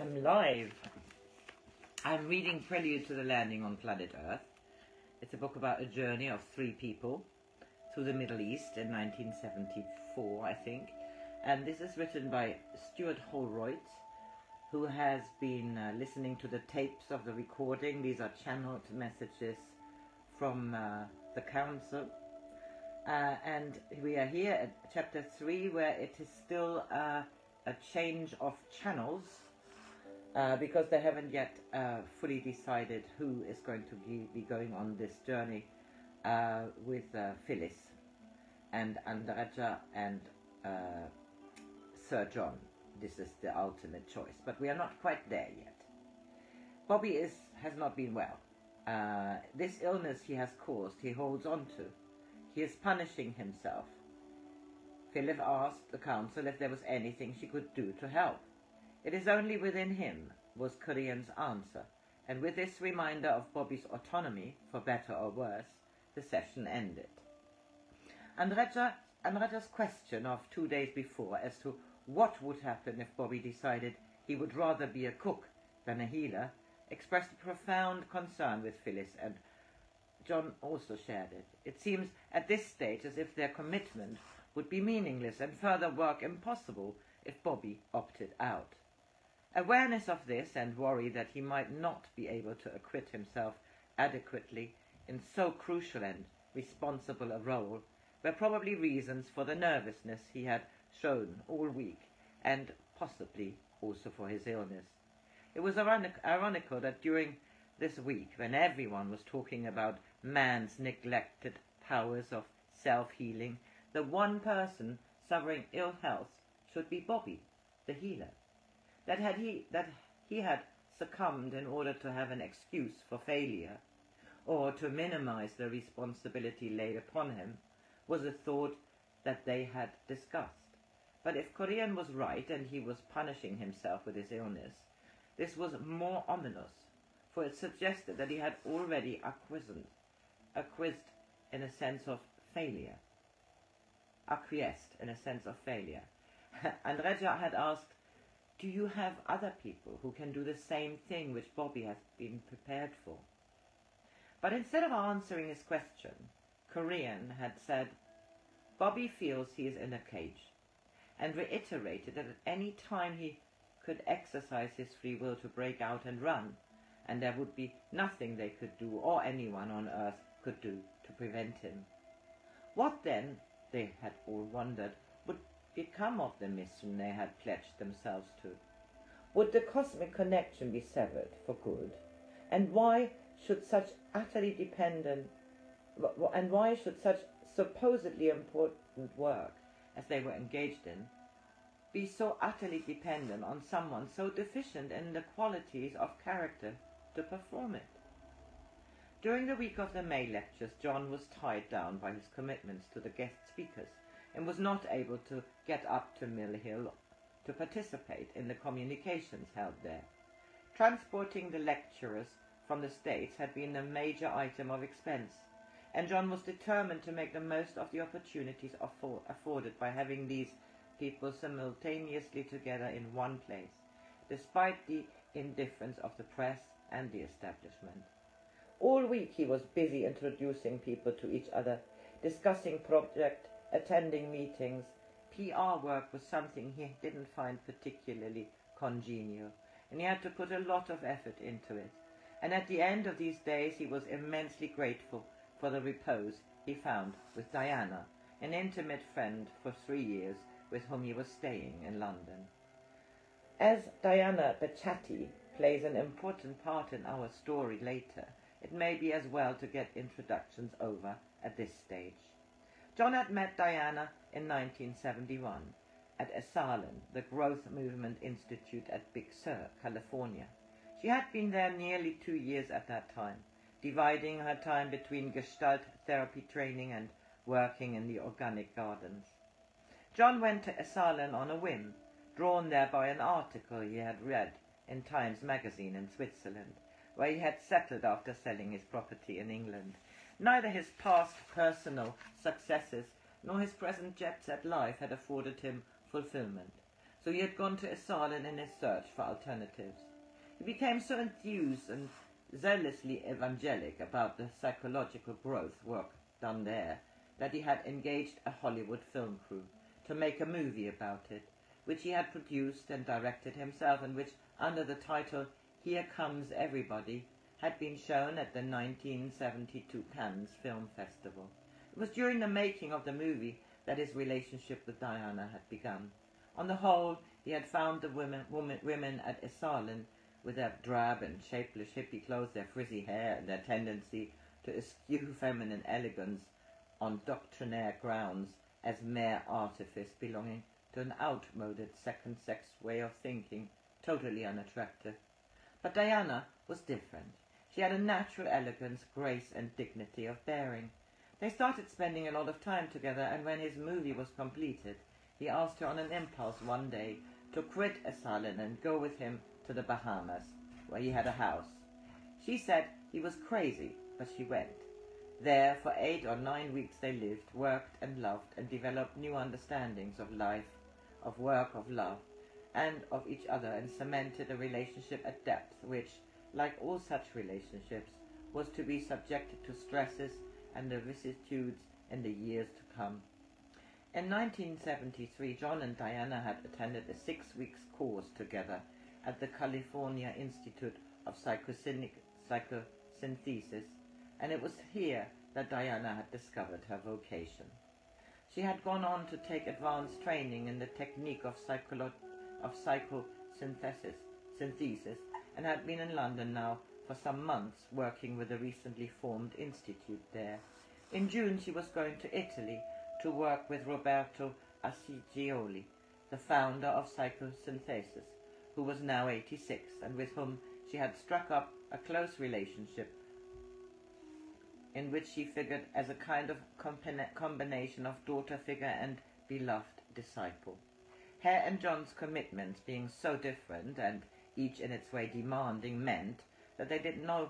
I'm live. I'm reading Prelude to the Landing on Planet Earth. It's a book about a journey of 3 people through the Middle East in 1974, I think. And this is written by Stuart Holryoyd, who has been listening to the tapes of the recording. These are channeled messages from the council. And we are here at chapter 3, where it is still a change of channels, because they haven't yet fully decided who is going to be going on this journey with Phyllis and Andrija and Sir John. This is the ultimate choice, but we are not quite there yet. Bobby has not been well. This illness he has caused, he holds on to. He is punishing himself. Phyllis asked the council if there was anything she could do to help. It is only within him, was Korean's answer, and with this reminder of Bobby's autonomy, for better or worse, the session ended. Andrija's question of 2 days before as to what would happen if Bobby decided he would rather be a cook than a healer expressed a profound concern with Phyllis, and John also shared it. It seems at this stage as if their commitment would be meaningless and further work impossible if Bobby opted out. Awareness of this and worry that he might not be able to acquit himself adequately in so crucial and responsible a role were probably reasons for the nervousness he had shown all week, and possibly also for his illness. It was ironical that during this week, when everyone was talking about man's neglected powers of self-healing, the one person suffering ill health should be Bobby, the healer. That he had succumbed in order to have an excuse for failure, or to minimize the responsibility laid upon him, was a thought that they had discussed. But if Korean was right and he was punishing himself with his illness, this was more ominous, for it suggested that he had already acquiesced in a sense of failure. Andrija had asked, "Do you have other people who can do the same thing which Bobby has been prepared for?" But instead of answering his question, Korean had said, "Bobby feels he is in a cage," and reiterated that at any time he could exercise his free will to break out and run, and there would be nothing they could do or anyone on earth could do to prevent him. What then, they had all wondered, would become of the mission they had pledged themselves to? Would the cosmic connection be severed for good? And why should such supposedly important work as they were engaged in be so utterly dependent on someone so deficient in the qualities of character to perform it? During the week of the May lectures, John was tied down by his commitments to the guest speakers and was not able to get up to Mill Hill to participate in the communications held there. Transporting the lecturers from the States had been a major item of expense, and John was determined to make the most of the opportunities afforded by having these people simultaneously together in one place, despite the indifference of the press and the establishment. All week he was busy introducing people to each other, discussing projects, attending meetings. PR work was something he didn't find particularly congenial, and he had to put a lot of effort into it. And at the end of these days he was immensely grateful for the repose he found with Diana, an intimate friend for 3 years with whom he was staying in London. As Diana Bachatti plays an important part in our story later, it may be as well to get introductions over at this stage. John had met Diana in 1971 at Esalen, the Growth Movement Institute at Big Sur, California. She had been there nearly 2 years at that time, dividing her time between Gestalt therapy training and working in the organic gardens. John went to Esalen on a whim, drawn there by an article he had read in Times magazine in Switzerland, where he had settled after selling his property in England. Neither his past personal successes nor his present jet-set life had afforded him fulfillment. so he had gone to Esalen in his search for alternatives. He became so enthused and zealously evangelic about the psychological growth work done there that he had engaged a Hollywood film crew to make a movie about it, which he had produced and directed himself, and which, under the title Here Comes Everybody, had been shown at the 1972 Cannes Film Festival. It was during the making of the movie that his relationship with Diana had begun. On the whole, he had found the women at Esalen, with their drab and shapeless hippie clothes, their frizzy hair, and their tendency to eschew feminine elegance on doctrinaire grounds as mere artifice belonging to an outmoded second-sex way of thinking, totally unattractive. But Diana was different. She had a natural elegance, grace, and dignity of bearing. They started spending a lot of time together, and when his movie was completed, he asked her on an impulse one day to quit Esalen and go with him to the Bahamas, where he had a house. She said he was crazy, but she went. There, for 8 or 9 weeks they lived, worked and loved, and developed new understandings of life, of work, of love, and of each other, and cemented a relationship at depth which, like all such relationships, was to be subjected to stresses and the vicissitudes in the years to come. In 1973, John and Diana had attended a 6-week course together at the California Institute of Psychosynthesis, and it was here that Diana had discovered her vocation. She had gone on to take advanced training in the technique of psychosynthesis and had been in London now for some months working with the recently formed institute there. In June she was going to Italy to work with Roberto Ascigioli, the founder of Psychosynthesis, who was now 86, and with whom she had struck up a close relationship in which she figured as a kind of combination of daughter figure and beloved disciple. Her and John's commitments being so different and each in its way demanding meant that they didn't know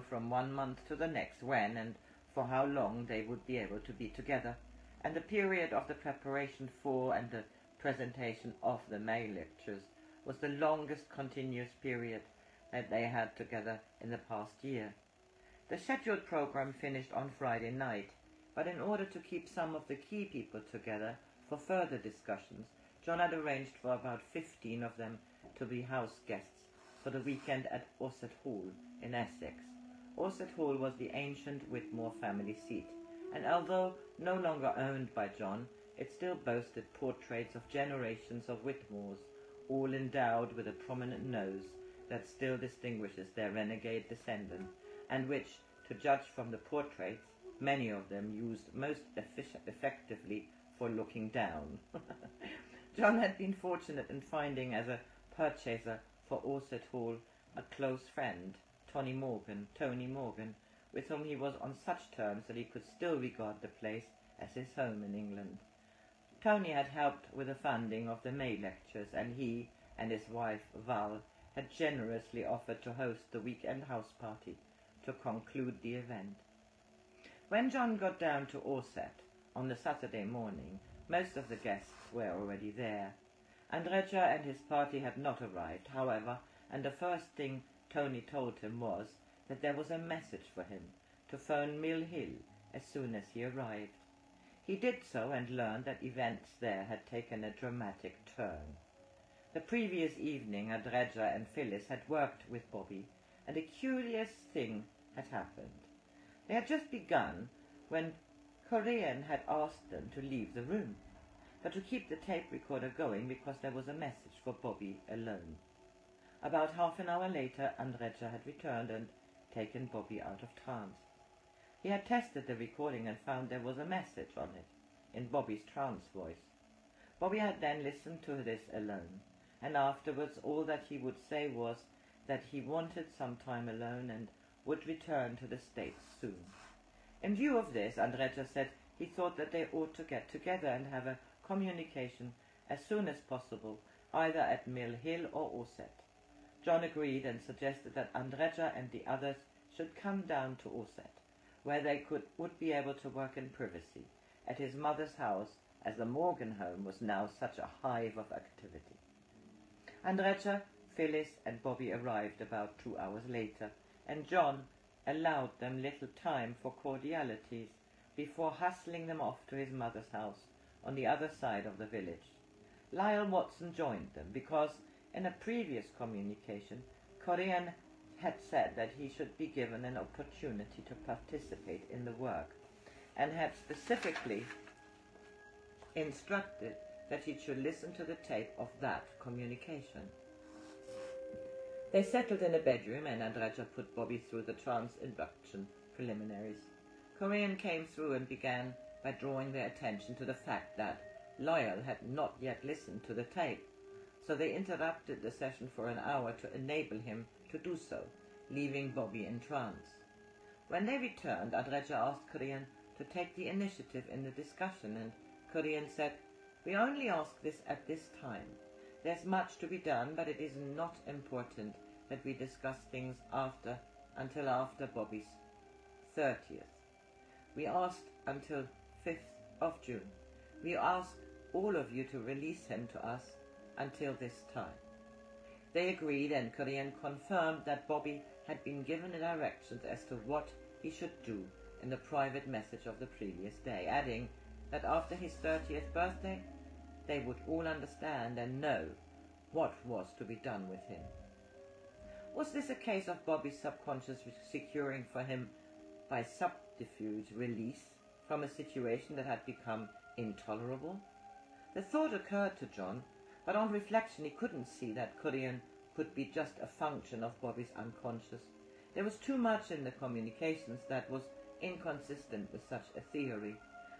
from 1 month to the next when and for how long they would be able to be together, and the period of the preparation for and the presentation of the May lectures was the longest continuous period that they had together in the past year. The scheduled program finished on Friday night, but in order to keep some of the key people together for further discussions, John had arranged for about 15 of them to be house guests for the weekend at Orsett Hall in Essex. Orsett Hall was the ancient Whitmore family seat, and although no longer owned by John, it still boasted portraits of generations of Whitmores, all endowed with a prominent nose that still distinguishes their renegade descendant, and which, to judge from the portraits, many of them used most effectively for looking down. John had been fortunate in finding as a purchaser for Orsett Hall a close friend, Tony Morgan, with whom he was on such terms that he could still regard the place as his home in England. Tony had helped with the funding of the May lectures, and he and his wife, Val, had generously offered to host the weekend house party to conclude the event. When John got down to Orsett on the Saturday morning, most of the guests were already there. Andrija and his party had not arrived, however, and the first thing Tony told him was that there was a message for him to phone Mill Hill as soon as he arrived. He did so and learned that events there had taken a dramatic turn. The previous evening Andrija and Phyllis had worked with Bobby, and a curious thing had happened. They had just begun when Korean had asked them to leave the room, but to keep the tape recorder going because there was a message for Bobby alone. About half an hour later, Andrija had returned and taken Bobby out of trance. He had tested the recording and found there was a message on it, in Bobby's trance voice. Bobby had then listened to this alone, and afterwards all that he would say was that he wanted some time alone and would return to the States soon. In view of this, Andrija said he thought that they ought to get together and have a communication as soon as possible, either at Mill Hill or Orsett. John agreed and suggested that Andrija and the others should come down to Orsett, where they would be able to work in privacy, at his mother's house as the Morgan home was now such a hive of activity. Andrija, Phyllis, and Bobby arrived about 2 hours later, and John allowed them little time for cordialities before hustling them off to his mother's house on the other side of the village. Lyle Watson joined them because, in a previous communication, Corinne had said that he should be given an opportunity to participate in the work, and had specifically instructed that he should listen to the tape of that communication. They settled in a bedroom, and Andrija put Bobby through the trance induction preliminaries. Corinne came through and began by drawing their attention to the fact that Lyle had not yet listened to the tape, so they interrupted the session for an hour to enable him to do so, leaving Bobby in trance. When they returned, Andrija asked Corinne to take the initiative in the discussion, and Corinne said, "We only ask this at this time. There's much to be done, but it is not important that we discuss things until after Bobby's 30th. We asked until 5th of June. We asked all of you to release him to us until this time." They agreed, and Corinne confirmed that Bobby had been given directions as to what he should do in the private message of the previous day, adding that after his 30th birthday, they would all understand and know what was to be done with him. Was this a case of Bobby's subconscious securing for him by subterfuge release from a situation that had become intolerable? The thought occurred to John, but on reflection he couldn't see that Corinne could be just a function of Bobby's unconscious. There was too much in the communications that was inconsistent with such a theory,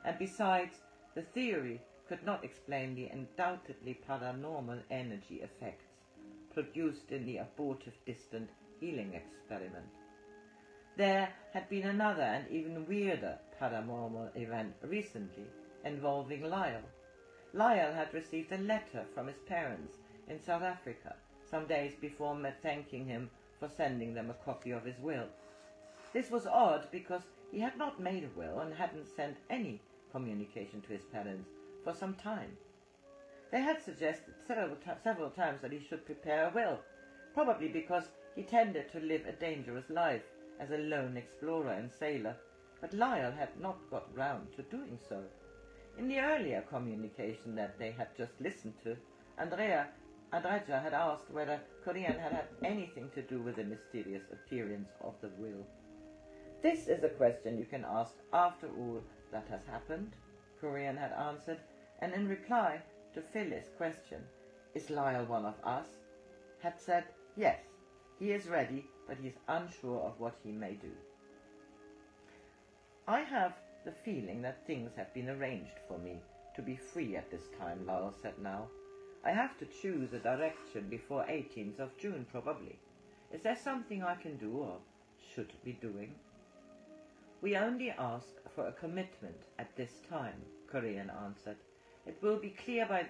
and besides, the theory could not explain the undoubtedly paranormal energy effects produced in the abortive distant healing experiment. There had been another and even weirder paranormal event recently involving Lyle. Lyle had received a letter from his parents in South Africa some days before thanking him for sending them a copy of his will. This was odd because he had not made a will and hadn't sent any communication to his parents for some time. They had suggested several times that he should prepare a will, probably because he tended to live a dangerous life as a lone explorer and sailor, but Lyle had not got round to doing so. In the earlier communication that they had just listened to, Andrija had asked whether Corinne had had anything to do with the mysterious appearance of the will. "This is a question you can ask after all that has happened," Corinne had answered, and in reply to Phyllis' question, "Is Lyle one of us?" had said, "Yes, he is ready, but he is unsure of what he may do." "I have the feeling that things have been arranged for me to be free at this time," Lyle said now. "I have to choose a direction before 18th of June, probably. Is there something I can do or should be doing?" "We only ask for a commitment at this time," Corinne answered. "It will be clear by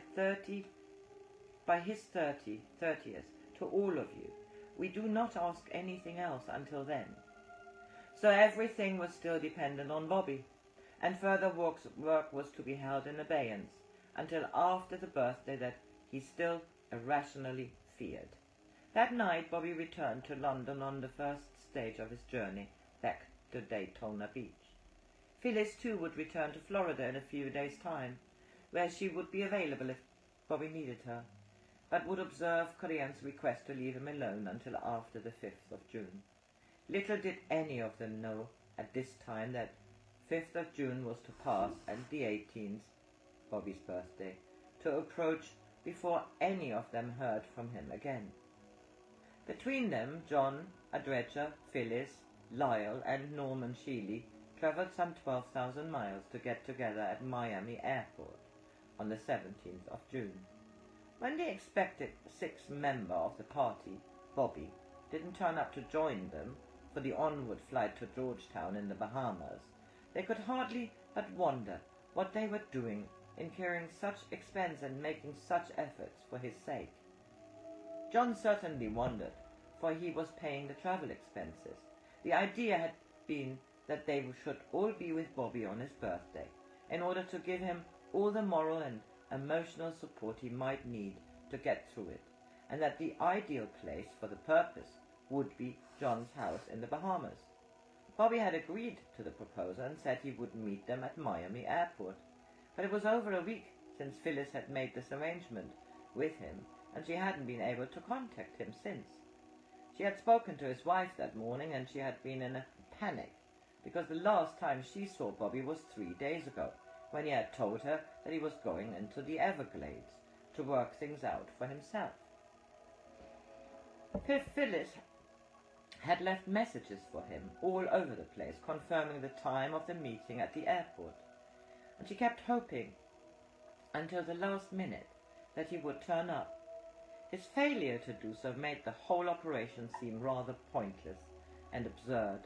his 30th to all of you. We do not ask anything else until then." So everything was still dependent on Bobby, and further work was to be held in abeyance until after the birthday that he still irrationally feared. That night Bobby returned to London on the first stage of his journey back to Daytona Beach. Phyllis too would return to Florida in a few days' time, where she would be available if Bobby needed her, but would observe Corinne's request to leave him alone until after the 5th of June. Little did any of them know at this time that 5th of June was to pass and the 18th, Bobby's birthday, to approach before any of them heard from him again. Between them, John, Andrija, Phyllis, Lyle, and Norman Shealy travelled some 12,000 miles to get together at Miami Airport on the 17th of June. When the expected 6th member of the party, Bobby, didn't turn up to join them for the onward flight to Georgetown in the Bahamas, they could hardly but wonder what they were doing, incurring such expense and making such efforts for his sake. John certainly wondered, for he was paying the travel expenses. The idea had been that they should all be with Bobby on his birthday, in order to give him all the moral and emotional support he might need to get through it, and that the ideal place for the purpose would be John's house in the Bahamas. Bobby had agreed to the proposal and said he would meet them at Miami Airport, but it was over a week since Phyllis had made this arrangement with him, and she hadn't been able to contact him since. She had spoken to his wife that morning, and she had been in a panic, because the last time she saw Bobby was 3 days ago, when he had told her that he was going into the Everglades to work things out for himself. Phyllis had left messages for him all over the place, confirming the time of the meeting at the airport, and she kept hoping until the last minute that he would turn up. His failure to do so made the whole operation seem rather pointless and absurd,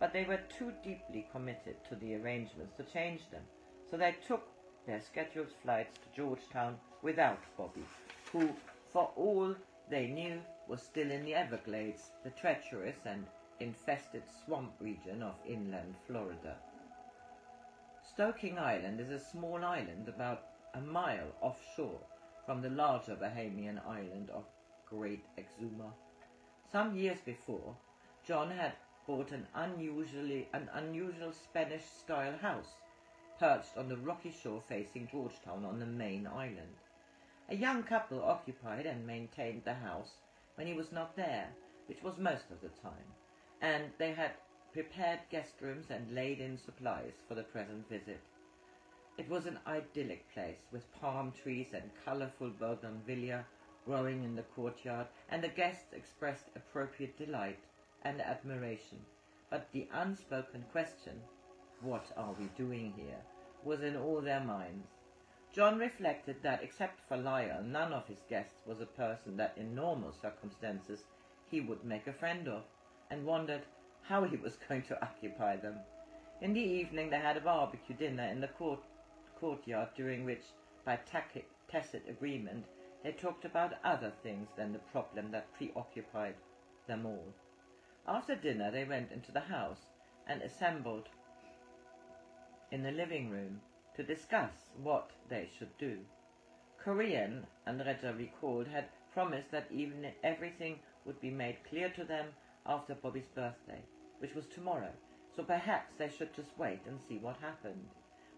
but they were too deeply committed to the arrangements to change them, so they took their scheduled flights to Georgetown without Bobby, who, for all they knew, was still in the Everglades, the treacherous and infested swamp region of inland Florida. Stoking Island is a small island about a mile offshore from the larger Bahamian island of Great Exuma. Some years before, John had bought an unusual Spanish-style house perched on the rocky shore facing Georgetown on the main island. A young couple occupied and maintained the house when he was not there, which was most of the time, and they had prepared guest rooms and laid in supplies for the present visit. It was an idyllic place, with palm trees and colourful bougainvillea growing in the courtyard, and the guests expressed appropriate delight and admiration. But the unspoken question, "What are we doing here?" was in all their minds. John reflected that, except for Lyle, none of his guests was a person that in normal circumstances he would make a friend of, and wondered how he was going to occupy them. In the evening they had a barbecue dinner in the courtyard, during which, by tacit agreement, they talked about other things than the problem that preoccupied them all. After dinner they went into the house and assembled in the living room to discuss what they should do. Korean, Andrija recalled, had promised that everything would be made clear to them after Bobby's birthday, which was tomorrow, so perhaps they should just wait and see what happened.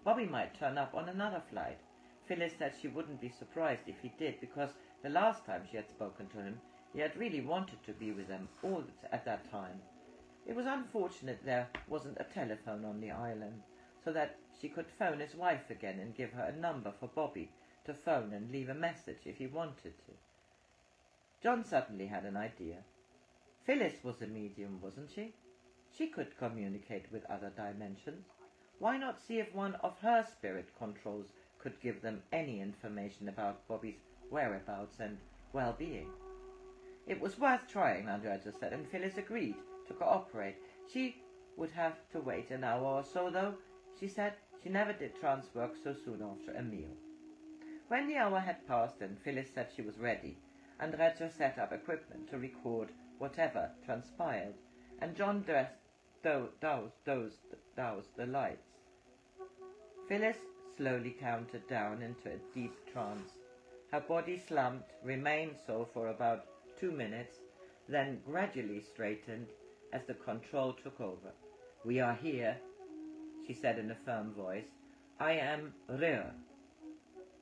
Bobby might turn up on another flight. Phyllis said she wouldn't be surprised if he did, because the last time she had spoken to him, he had really wanted to be with them all at that time. It was unfortunate there wasn't a telephone on the island, so that she could phone his wife again and give her a number for Bobby to phone and leave a message if he wanted to. John suddenly had an idea. Phyllis was a medium, wasn't she? She could communicate with other dimensions. Why not see if one of her spirit controls could give them any information about Bobby's whereabouts and well-being? It was worth trying, Andrija said, and Phyllis agreed to cooperate. She would have to wait an hour or so, though. She said she never did trance work so soon after a meal. When the hour had passed and Phyllis said she was ready, Andrija set up equipment to record whatever transpired, and John doused the lights. Phyllis slowly counted down into a deep trance. Her body slumped, remained so for about 2 minutes, then gradually straightened as the control took over. "We are here," she said in a firm voice. "I am Rir."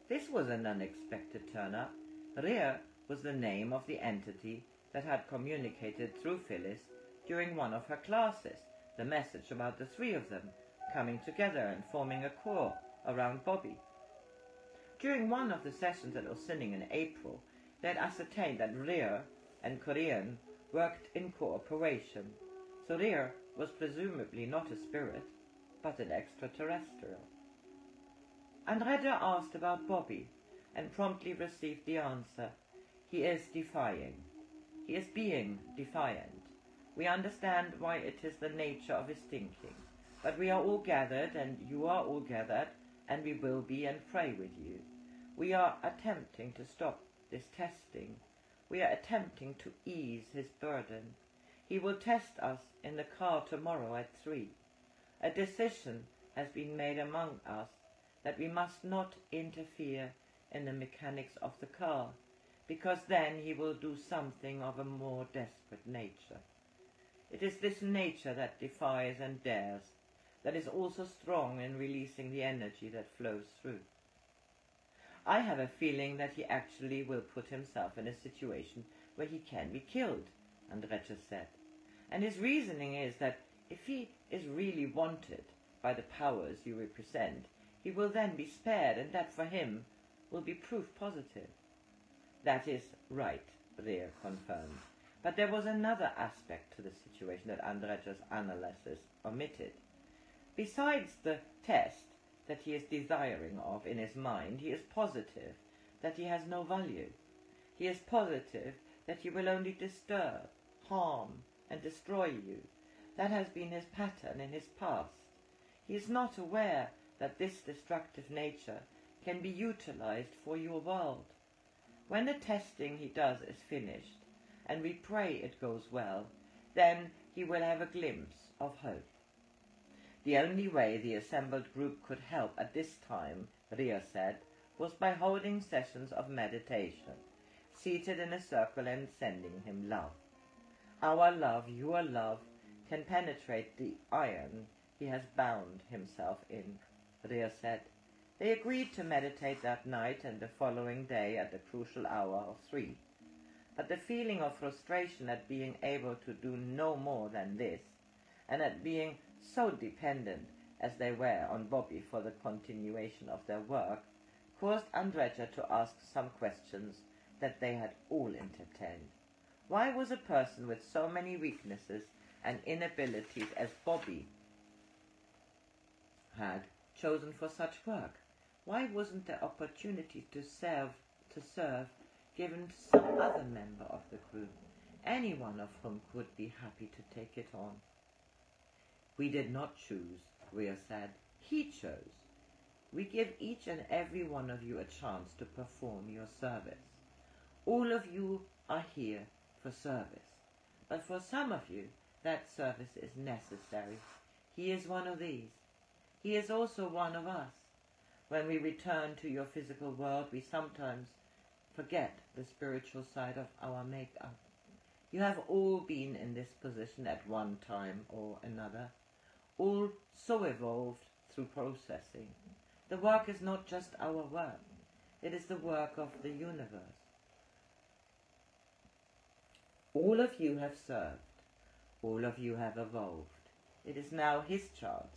This was an unexpected turn-up. Rir was the name of the entity that had communicated through Phyllis during one of her classes, the message about the three of them coming together and forming a core around Bobby. During one of the sessions at Ossining in April, they had ascertained that Rir and Korean worked in cooperation, so Rir was presumably not a spirit, but an extraterrestrial. Andrija asked about Bobby, and promptly received the answer. He is defying. He is being defiant. We understand why it is the nature of his thinking, but we are all gathered, and you are all gathered, and we will be and pray with you. We are attempting to stop this testing. We are attempting to ease his burden. He will test us in the car tomorrow at 3. A decision has been made among us that we must not interfere in the mechanics of the car, because then he will do something of a more desperate nature. It is this nature that defies and dares, that is also strong in releasing the energy that flows through. I have a feeling that he actually will put himself in a situation where he can be killed, Andrija said. And his reasoning is that if he is really wanted by the powers you represent, he will then be spared, and that for him will be proof positive. That is right, Rea confirmed. But there was another aspect to the situation that Andrija's analysis omitted. Besides the test that he is desiring of in his mind, he is positive that he has no value. He is positive that he will only disturb, harm, and destroy you. That has been his pattern in his past. He is not aware that this destructive nature can be utilized for your world. When the testing he does is finished, and we pray it goes well, then he will have a glimpse of hope. The only way the assembled group could help at this time, Rea said, was by holding sessions of meditation, seated in a circle and sending him love. Our love, your love, can penetrate the iron he has bound himself in, Rea said. They agreed to meditate that night and the following day at the crucial hour of 3. But the feeling of frustration at being able to do no more than this, and at being so dependent as they were on Bobby for the continuation of their work, caused Andrija to ask some questions that they had all entertained. Why was a person with so many weaknesses and inabilities as Bobby had chosen for such work? Why wasn't there opportunity to serve given to some other member of the group, any one of whom could be happy to take it on? We did not choose, Rea said. He chose. We give each and every one of you a chance to perform your service. All of you are here for service, but for some of you that service is necessary. He is one of these. He is also one of us. When we return to your physical world, we sometimes forget the spiritual side of our makeup. You have all been in this position at one time or another, all so evolved through processing. The work is not just our work, it is the work of the universe. All of you have served, all of you have evolved. It is now his chance,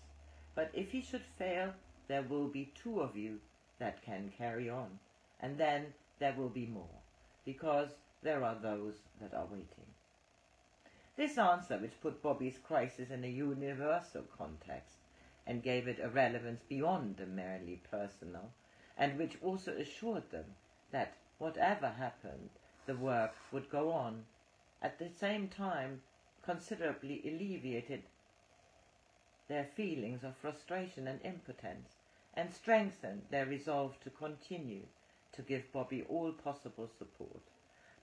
but if he should fail, there will be 2 of you that can carry on, and then there will be more, because there are those that are waiting. This answer, which put Bobby's crisis in a universal context and gave it a relevance beyond the merely personal, and which also assured them that whatever happened, the work would go on, at the same time considerably alleviated their feelings of frustration and impotence, and strengthened their resolve to continue to give Bobby all possible support.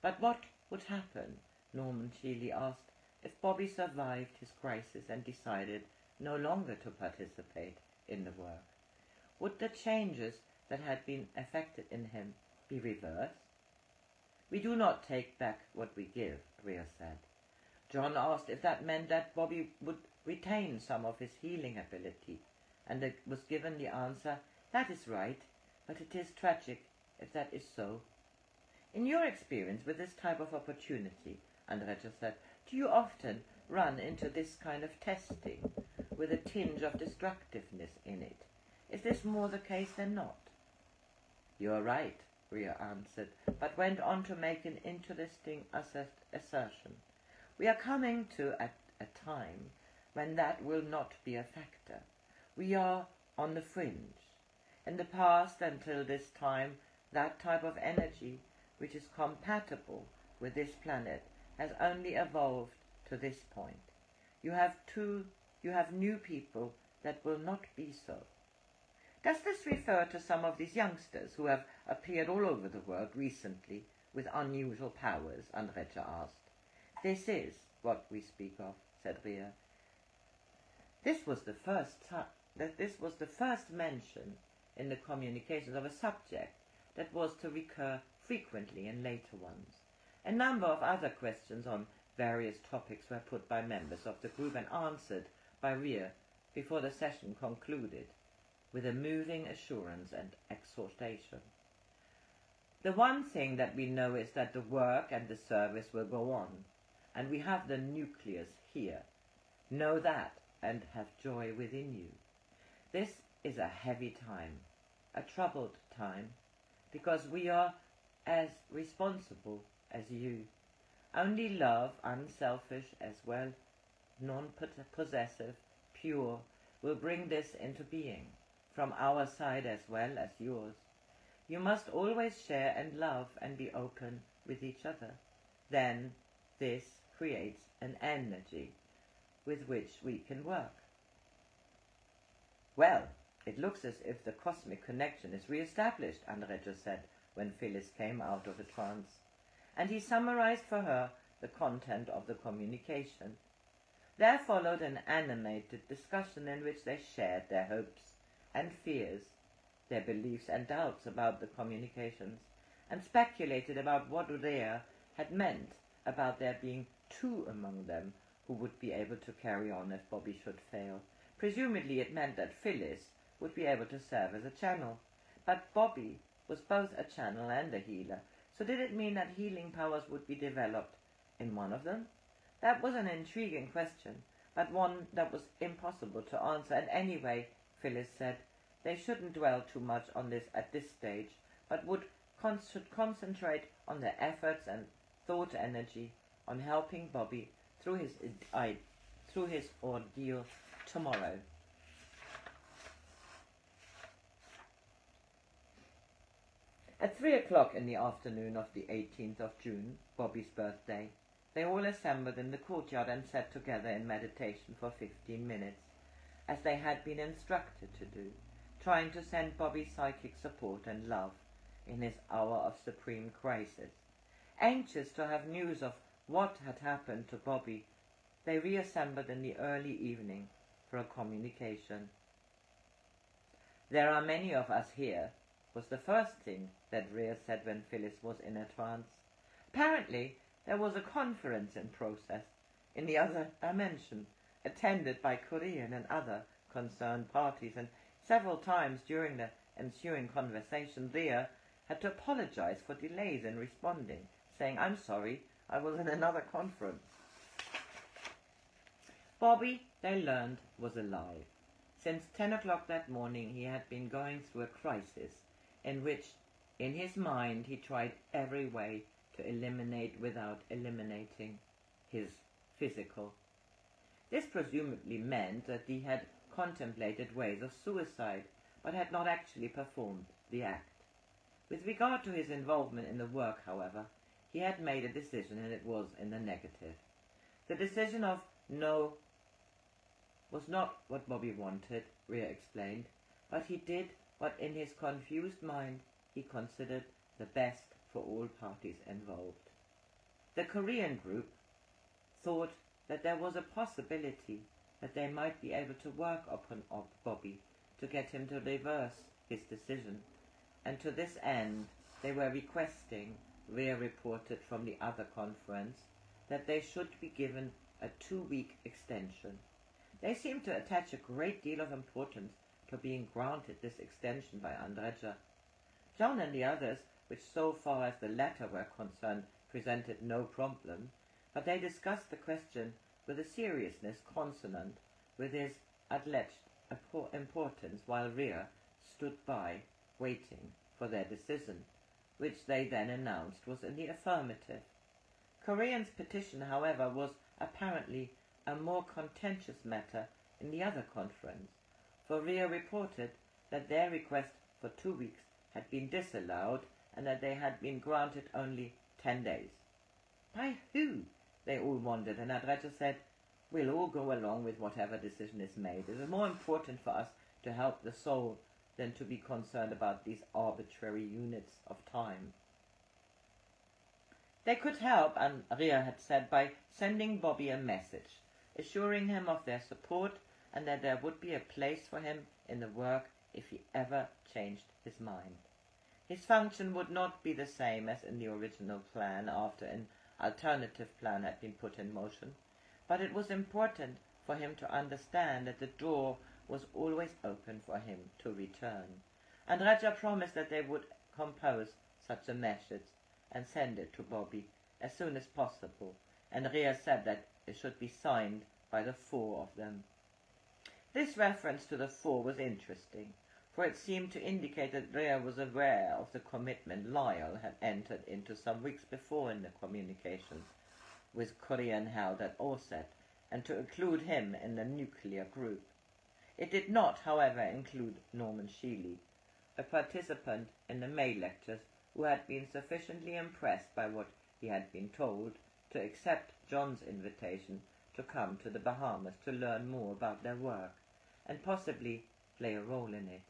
But what would happen, Norman Shealy asked, if Bobby survived his crisis and decided no longer to participate in the work? Would the changes that had been effected in him be reversed? We do not take back what we give, Rea said. John asked if that meant that Bobby would retain some of his healing ability, and was given the answer, that is right, but it is tragic if that is so. In your experience with this type of opportunity, Andrija said, do you often run into this kind of testing with a tinge of destructiveness in it? Is this more the case than not? You are right, Rea answered, but went on to make an interesting assertion. We are coming to a time when that will not be a factor. We are on the fringe. In the past, until this time, that type of energy which is compatible with this planet has only evolved to this point. You have new people that will not be so. Does this refer to some of these youngsters who have appeared all over the world recently with unusual powers? Andrija asked. This is what we speak of, said Rea. This was the first mention in the communications of a subject that was to recur frequently in later ones. A number of other questions on various topics were put by members of the group and answered by Rhea before the session concluded, with a moving assurance and exhortation. The one thing that we know is that the work and the service will go on, and we have the nucleus here. Know that and have joy within you. This is a heavy time, a troubled time, because we are as responsible as you. Only love, unselfish as well, non-possessive, pure, will bring this into being, from our side as well as yours. You must always share and love and be open with each other. Then this creates an energy with which we can work. Well, it looks as if the cosmic connection is re-established, Andrija said when Phyllis came out of a trance, and he summarized for her the content of the communication. There followed an animated discussion in which they shared their hopes and fears, their beliefs and doubts about the communications, and speculated about what Rhea had meant about there being two among them who would be able to carry on if Bobby should fail. Presumably it meant that Phyllis would be able to serve as a channel, but Bobby was both a channel and a healer, so did it mean that healing powers would be developed in one of them? That was an intriguing question, but one that was impossible to answer, and anyway, Phyllis said, they shouldn't dwell too much on this at this stage, but should concentrate on their efforts and thought energy on helping Bobby through his ordeal tomorrow. At 3 o'clock in the afternoon of the 18th of June, Bobby's birthday, they all assembled in the courtyard and sat together in meditation for 15 minutes, as they had been instructed to do, trying to send Bobby psychic support and love in his hour of supreme crisis. Anxious to have news of what had happened to Bobby, they reassembled in the early evening for a communication. "There are many of us here," was the first thing that Rhea said when Phyllis was in a trance. Apparently, there was a conference in process in the other dimension, attended by Korean and other concerned parties, and several times during the ensuing conversation, Rhea had to apologize for delays in responding, saying, "I'm sorry, I was in another conference." Bobby, they learned, was alive. Since 10 o'clock that morning he had been going through a crisis in which, in his mind, he tried every way to eliminate without eliminating his physical. This presumably meant that he had contemplated ways of suicide, but had not actually performed the act. With regard to his involvement in the work, however, he had made a decision, and it was in the negative. The decision of no was not what Bobby wanted, Rhea explained, but he did what in his confused mind he considered the best for all parties involved. The Korean group thought that there was a possibility that they might be able to work upon Bobby to get him to reverse his decision, and to this end they were requesting, Rhea reported from the other conference, that they should be given a 2-week extension. They seemed to attach a great deal of importance to being granted this extension by Andrija. John and the others, which so far as the latter were concerned presented no problem, but they discussed the question with a seriousness consonant with his alleged importance, while Rhea stood by, waiting for their decision, which they then announced was in the affirmative. Korean's petition, however, was apparently a more contentious matter in the other conference, for Rhea reported that their request for 2 weeks had been disallowed and that they had been granted only 10 days. By who? They all wondered, and Andrija said, "We'll all go along with whatever decision is made. It is more important for us to help the soul than to be concerned about these arbitrary units of time." They could help, and Rhea had said, by sending Bobby a message, assuring him of their support and that there would be a place for him in the work if he ever changed his mind. His function would not be the same as in the original plan after an alternative plan had been put in motion, but it was important for him to understand that the door was always open for him to return. Andrija promised that they would compose such a message and send it to Bobby as soon as possible, and Ria said that it should be signed by the 4 of them. This reference to the 4 was interesting, for it seemed to indicate that Ria was aware of the commitment Lyle had entered into some weeks before in the communications with Korean held at Orset, and to include him in the nuclear group. It did not, however, include Norman Shealy, a participant in the May lectures who had been sufficiently impressed by what he had been told to accept John's invitation to come to the Bahamas to learn more about their work, and possibly play a role in it.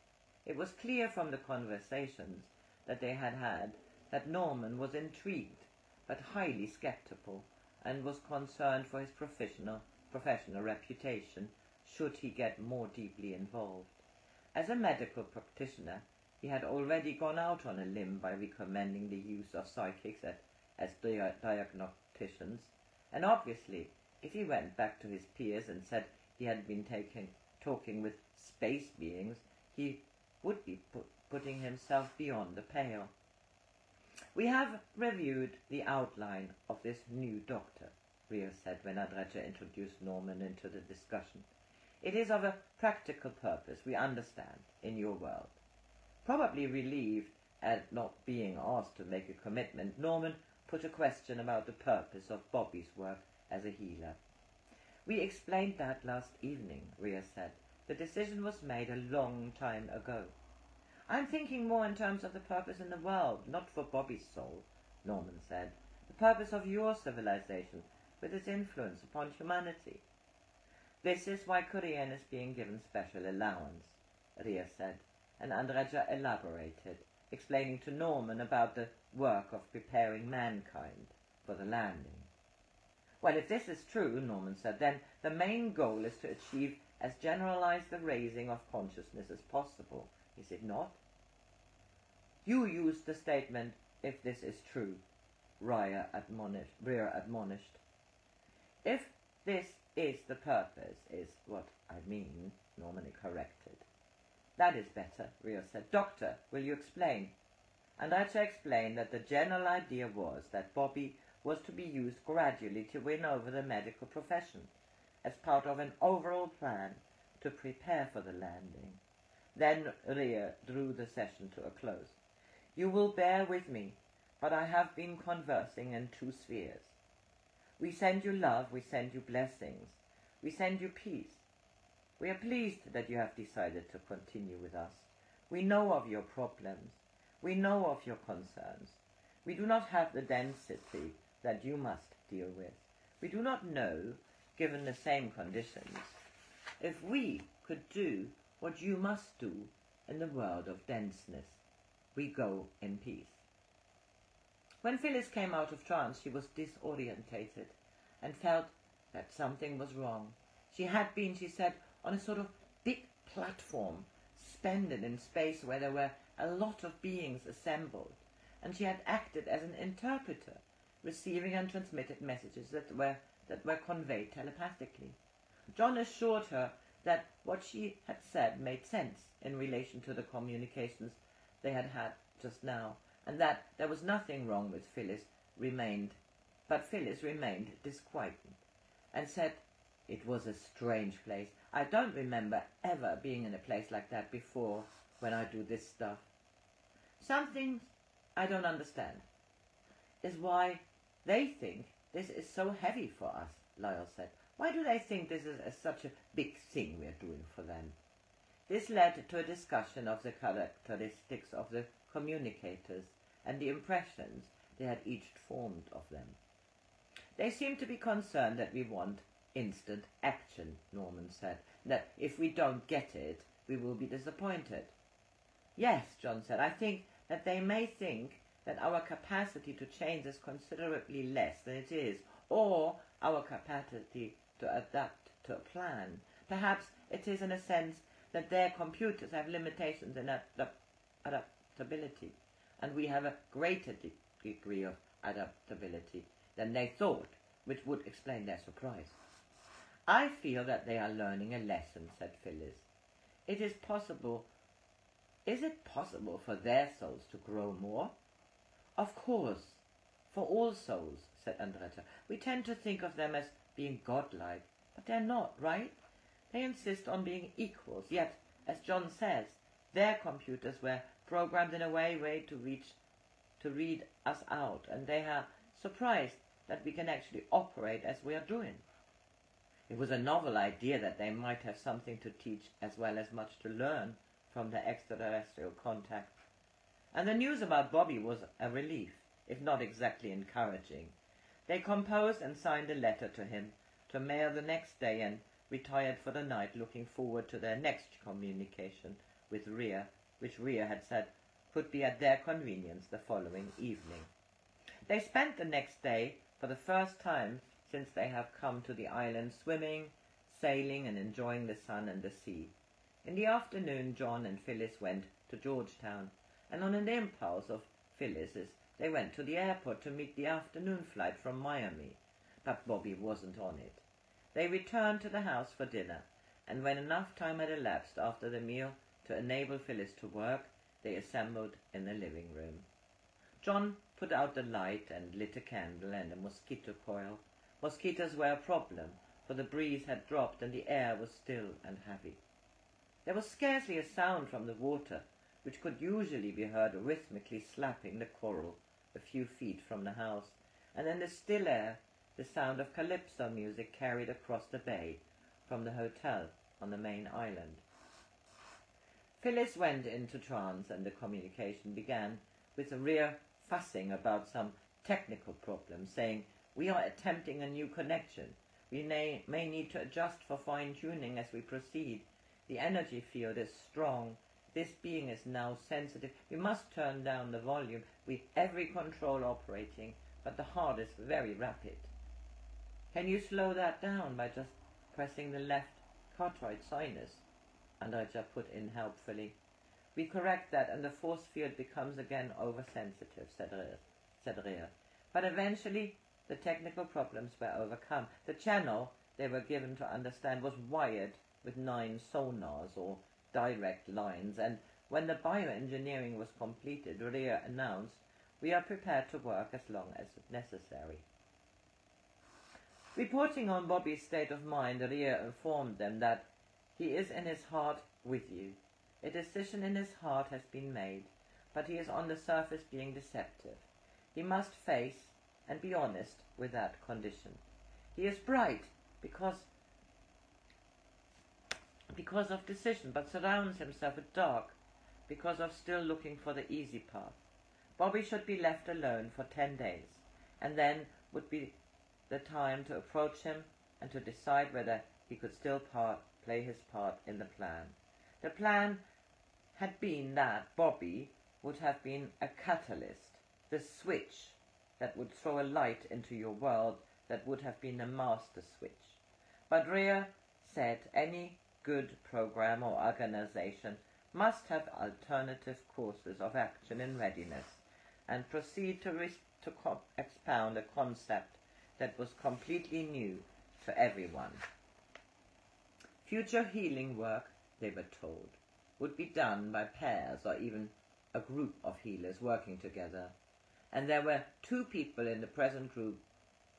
It was clear from the conversations that they had had that Norman was intrigued but highly skeptical, and was concerned for his professional reputation should he get more deeply involved. As a medical practitioner, he had already gone out on a limb by recommending the use of psychics as diagnosticians, and obviously, if he went back to his peers and said he had been talking with space beings, he would be putting himself beyond the pale. "We have reviewed the outline of this new doctor," Ria said when Andrija introduced Norman into the discussion. "It is of a practical purpose, we understand, in your world." Probably relieved at not being asked to make a commitment, Norman put a question about the purpose of Bobby's work as a healer. "We explained that last evening," Ria said. "The decision was made a long time ago." "I'm thinking more in terms of the purpose in the world, not for Bobby's soul," Norman said. "The purpose of your civilization, with its influence upon humanity." "This is why Korean is being given special allowance," Ria said, and Andrija elaborated, explaining to Norman about the work of preparing mankind for the landing. "Well, if this is true," Norman said, "then the main goal is to achieve as generalized a raising of consciousness as possible, is it not?" "You used the statement, 'if this is true,'" Ria admonished. "If this is the purpose, is what I mean," Norman corrected. "That is better," Ria said. "Doctor, will you explain?" And I had to explain that the general idea was that Bobby was to be used gradually to win over the medical profession, as part of an overall plan to prepare for the landing. Then Ria drew the session to a close. "You will bear with me, but I have been conversing in 2 spheres. We send you love, we send you blessings, we send you peace. We are pleased that you have decided to continue with us. We know of your problems. We know of your concerns. We do not have the density that you must deal with. We do not know, given the same conditions, if we could do what you must do in the world of denseness. We go in peace." When Phyllis came out of trance, she was disorientated and felt that something was wrong. She had been, she said, on a sort of big platform, suspended in space where there were a lot of beings assembled, and she had acted as an interpreter, receiving and transmitted messages that were conveyed telepathically. John assured her that what she had said made sense in relation to the communications they had had just now, and that there was nothing wrong with Phyllis remained disquieted, and said, "It was a strange place. I don't remember ever being in a place like that before when I do this stuff. Some things I don't understand is why they think this is so heavy for us," Lyle said. "Why do they think this is such a big thing we're doing for them?" This led to a discussion of the characteristics of the communicators and the impressions they had each formed of them. "They seem to be concerned that we want instant action," Norman said, "that if we don't get it, we will be disappointed." "Yes," John said, "I think that they may think that our capacity to change is considerably less than it is, or our capacity to adapt to a plan. Perhaps it is in a sense that their computers have limitations in adaptability, and we have a greater degree of adaptability than they thought, which would explain their surprise. I feel that they are learning a lesson, said Phyllis. Is it possible for their souls to grow more? Of course, for all souls, said Andrija. We tend to think of them as being godlike, but they're not, right? They insist on being equals, yet, as John says, their computers were programmed in a way to read us out, and they are surprised that we can actually operate as we are doing. It was a novel idea that they might have something to teach as well as much to learn from their extraterrestrial contact. And the news about Bobby was a relief, if not exactly encouraging. They composed and signed a letter to him to mail the next day and retired for the night, looking forward to their next communication with Rhea, which Rhea had said could be at their convenience the following evening. They spent the next day, for the first time since they have come to the island, swimming, sailing, and enjoying the sun and the sea. In the afternoon, John and Phyllis went to Georgetown, and on an impulse of Phyllis's, they went to the airport to meet the afternoon flight from Miami, but Bobby wasn't on it. They returned to the house for dinner, and when enough time had elapsed after the meal to enable Phyllis to work, they assembled in the living room. John put out the light and lit a candle and a mosquito coil. Mosquitoes were a problem, for the breeze had dropped and the air was still and heavy. There was scarcely a sound from the water, which could usually be heard rhythmically slapping the coral a few feet from the house, and in the still air the sound of calypso music carried across the bay from the hotel on the main island. Phyllis went into trance, and the communication began with Rhea fussing about some technical problem, saying, "We are attempting a new connection. We may need to adjust for fine-tuning as we proceed. The energy field is strong. This being is now sensitive. We must turn down the volume with every control operating, but the heart is very rapid." "Can you slow that down by just pressing the left carotid sinus?" Andrija put in helpfully. "We correct that and the force field becomes again oversensitive," said Rhea. But eventually the technical problems were overcome. The channel, they were given to understand, was wired with 9 sonars or direct lines, and when the bioengineering was completed, Rhea announced, "We are prepared to work as long as necessary." Reporting on Bobby's state of mind, Rhea informed them that he is in his heart with you. A decision in his heart has been made, but he is on the surface being deceptive. He must face and be honest with that condition. He is bright because of decision, but surrounds himself with dark because of still looking for the easy path. Bobby should be left alone for 10 days, and then would be the time to approach him and to decide whether he could still play his part in the plan. The plan had been that Bobby would have been a catalyst, the switch that would throw a light into your world, that would have been a master switch. But Rhea said any good program or organization must have alternative courses of action in readiness, and proceed to expound a concept that was completely new to everyone. Future healing work, they were told, would be done by pairs or even a group of healers working together, and there were 2 people in the present group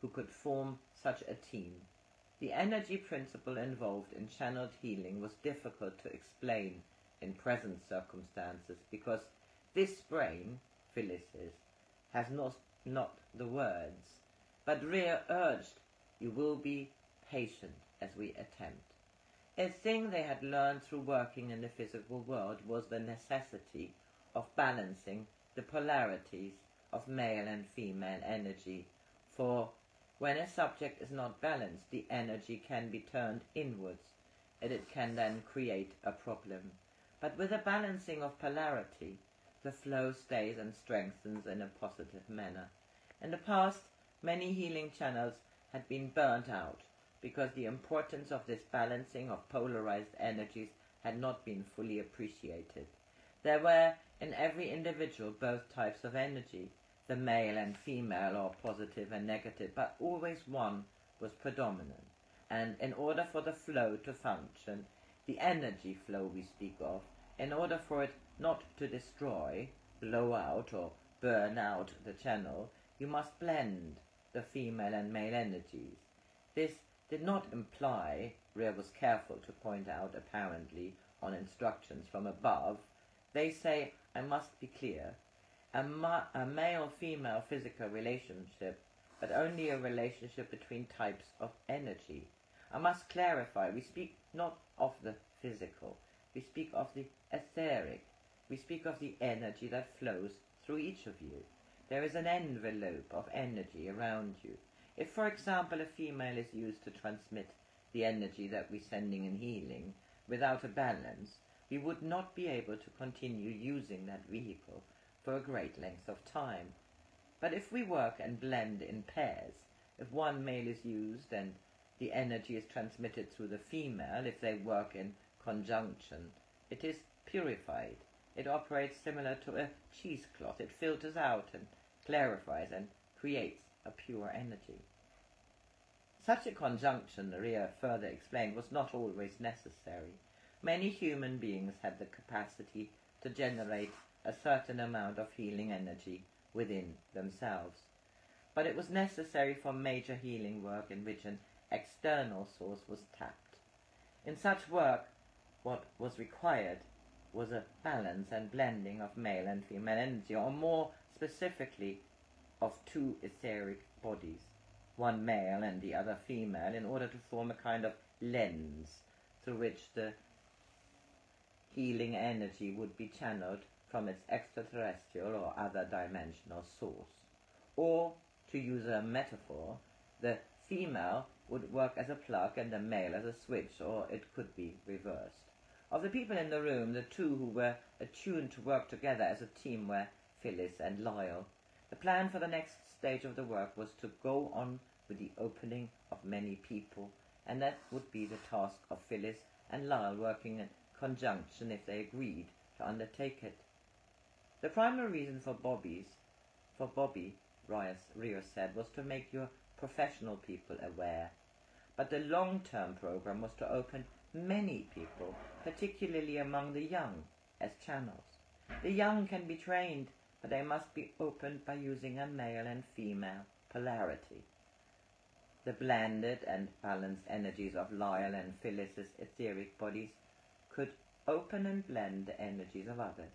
who could form such a team. The energy principle involved in channeled healing was difficult to explain in present circumstances, because this brain, Phyllis's, has not the words. But Rhea urged, "You will be patient as we attempt." A thing they had learned through working in the physical world was the necessity of balancing the polarities of male and female energy, for when a subject is not balanced, the energy can be turned inwards, and it can then create a problem. But with a balancing of polarity, the flow stays and strengthens in a positive manner. In the past, many healing channels had been burnt out, because the importance of this balancing of polarized energies had not been fully appreciated. There were in every individual both types of energy, the male and female, or positive and negative, but always one was predominant. And in order for the flow to function, the energy flow we speak of, in order for it not to destroy, blow out, or burn out the channel, you must blend the female and male energies. This did not imply, Rea was careful to point out apparently on instructions from above, they say, I must be clear, a male-female physical relationship, but only a relationship between types of energy. I must clarify, we speak not of the physical, we speak of the etheric, we speak of the energy that flows through each of you. There is an envelope of energy around you. If, for example, a female is used to transmit the energy that we're sending in healing without a balance, we would not be able to continue using that vehicle for a great length of time. But if we work and blend in pairs, if one male is used and the energy is transmitted through the female, if they work in conjunction, it is purified. It operates similar to a cheesecloth. It filters out and clarifies and creates a pure energy. Such a conjunction, Rea further explained, was not always necessary. Many human beings had the capacity to generate a certain amount of healing energy within themselves. But it was necessary for major healing work in which an external source was tapped. In such work, what was required was a balance and blending of male and female energy, or more specifically, of two etheric bodies, one male and the other female, in order to form a kind of lens through which the healing energy would be channeled from its extraterrestrial or other dimensional source. Or, to use a metaphor, the female would work as a plug and the male as a switch, or it could be reversed. Of the people in the room, the two who were attuned to work together as a team were Phyllis and Lyle. The plan for the next stage of the work was to go on with the opening of many people, and that would be the task of Phyllis and Lyle working in conjunction if they agreed to undertake it. The primary reason for Bobby, Rea said, was to make your professional people aware. But the long-term program was to open many people, particularly among the young, as channels. The young can be trained, but they must be opened by using a male and female polarity. The blended and balanced energies of Lyle and Phyllis's etheric bodies could open and blend the energies of others,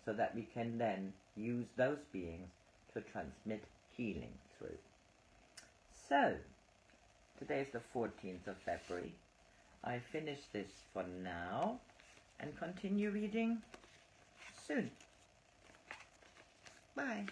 so that we can then use those beings to transmit healing through. So, today is the 14th of February. I finish this for now and continue reading soon. Bye.